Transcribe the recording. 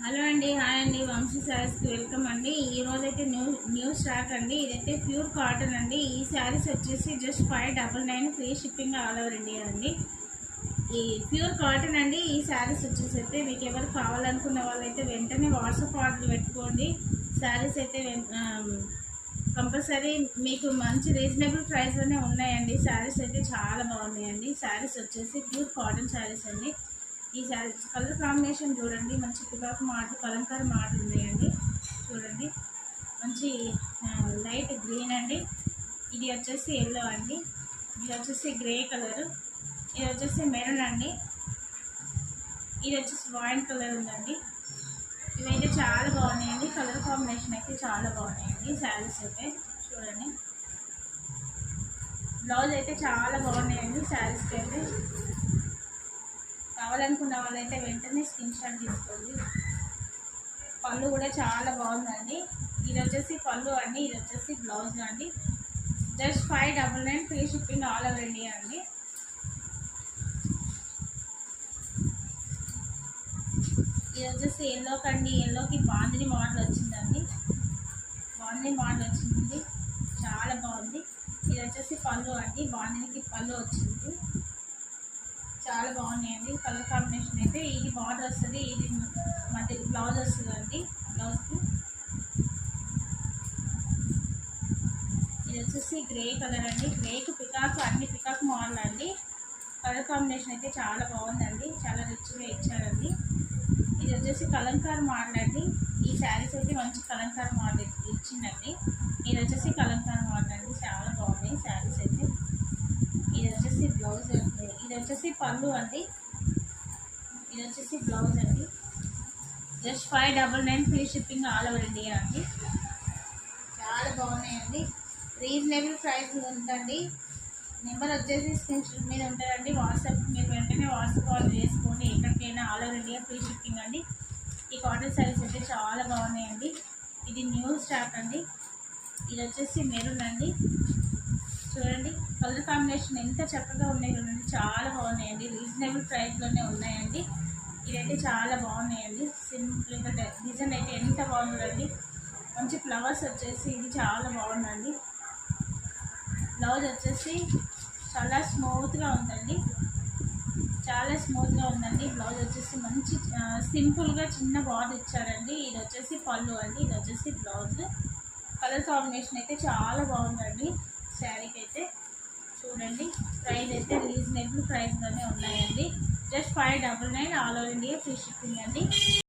Hello అండి, hi అండి. వంశీ శారీస్కి వెల్కమ్ అండి. ఈ రోజు అయితే న్యూ స్టాక్ అండి. ఇదైతే ప్యూర్ కాటన్ అండి. ఈ శారీస్ వచ్చేసి just 599 free shipping all over India అండి. ఈ ప్యూర్ కాటన్ అండి. ఈ శారీస్ వచ్చేసి అయితే మీకు ఎవరు కావాలనుకున్న వాళ్ళైతే వెంటనే వాట్సాప్ ఆర్డర్ పెట్టుకోండి. శారీస్ అయితే కంపల్సరీ మీకు మంచి రీజనబుల్ ప్రైస్లోనే ఉన్నాయండి. శారీస్ అయితే చాలా బాగున్నాయండి. శారీస్ వచ్చేసి ప్యూర్ కాటన్ శారీస్ అండి. ఈ శారీ కలర్ కాంబినేషన్ చూడండి, మంచి పికాక్ మాటలు కలంకారీ మాటలు ఉన్నాయండి. చూడండి, మంచి లైట్ గ్రీన్ అండి. ఇది వచ్చేసి ఎల్లో అండి. ఇది వచ్చేసి గ్రే కలర్. ఇది వచ్చేసి మెరూన్ అండి. ఇది వచ్చేసి వైన్ కలర్ ఉందండి. ఇవైతే చాలా బాగున్నాయండి. కలర్ కాంబినేషన్ అయితే చాలా బాగున్నాయండి. శారీస్ అయితే చూడండి, బ్లౌజ్ అయితే చాలా బాగున్నాయండి. శారీస్కి అయితే కావాలనుకున్న వాళ్ళైతే వెంటనే స్క్రీన్ షాట్ తీసుకోండి. పళ్ళు కూడా చాలా బాగుందండి. ఇది వచ్చేసి పళ్ళు అండి. ఇది వచ్చేసి బ్లౌజ్ అండి. Just 599 free shipping all over India అండి. ఇది వచ్చేసి ఎల్లో కండి. ఎల్లోకి బాందిని మోడల్ వచ్చిందండి. బాందిని మోడల్ వచ్చింది, చాలా బాగుంది. ఇది వచ్చేసి పళ్ళు అండి. బాందినికి పళ్ళు వచ్చింది, చాలా బాగున్నాయండి. కలర్ కాంబినేషన్ అయితే ఇది బార్డర్ వస్తుంది, ఇది మధ్య బ్లౌజ్ వస్తుందండి. బ్లౌజ్కి ఇది వచ్చేసి గ్రే కలర్ అండి. గ్రేకి పికాక్, అన్ని పికాక్ మోడల్ అండి. కలర్ కాంబినేషన్ అయితే చాలా బాగుందండి, చాలా రిచ్గా ఇచ్చారండి. ఇది వచ్చేసి కలంకార్ మోడల్ అండి. ఈ శారీస్ అయితే మంచి కలంకార్ మోడల్ ఇచ్చిందండి. ఇది వచ్చేసి కలంకార్ మోడల్ అండి. చాలా బాగున్నాయి శారీస్ అయితే. ఇది వచ్చేసి బ్లౌజ్ అండి. ఇది వచ్చేసి పళ్ళు అండి. ఇది వచ్చేసి బ్లౌజ్ అండి. Just 599 free shipping all over India అండి. చాలా బాగున్నాయండి. రీజనబుల్ ప్రైస్ ఉందండి. నెంబర్ వచ్చేసి స్క్రీన్ షాట్ మీద ఉంటుందండి. వాట్సాప్ మీరు వెంటనే వాట్సాప్ కాల్ చేసుకోండి. ఎక్కడికైనా all over India free shipping అండి. ఈ కాటన్ శారీస్ అయితే చాలా బాగున్నాయండి. ఇది న్యూ స్టాక్ అండి. ఇది వచ్చేసి మెరూన్ అండి. చూడండి, కలర్ కాంబినేషన్ ఎంత చక్కగా ఉన్నాయి చూడండి, చాలా బాగున్నాయండి. రీజనబుల్ ప్రైస్లోనే ఉన్నాయండి. ఇదైతే చాలా బాగున్నాయండి. సింపుల్గా డిజైన్ అయితే ఎంత బాగుందండి. మంచి ఫ్లవర్స్ వచ్చేసి ఇది చాలా బాగుందండి. బ్లౌజ్ వచ్చేసి చాలా స్మూత్గా ఉందండి, చాలా స్మూత్గా ఉందండి. బ్లౌజ్ వచ్చేసి మంచి సింపుల్గా చిన్న బార్డర్ ఇచ్చారండి. ఇది వచ్చేసి పళ్ళు అండి. ఇది వచ్చేసి బ్లౌజ్. కలర్ కాంబినేషన్ అయితే చాలా బాగుందండి. శారీకి అయితే చూడండి, ప్రైస్ అయితే రీజనబుల్ ప్రైస్లోనే ఉన్నాయండి. Just 599 all over India free shipping అండి.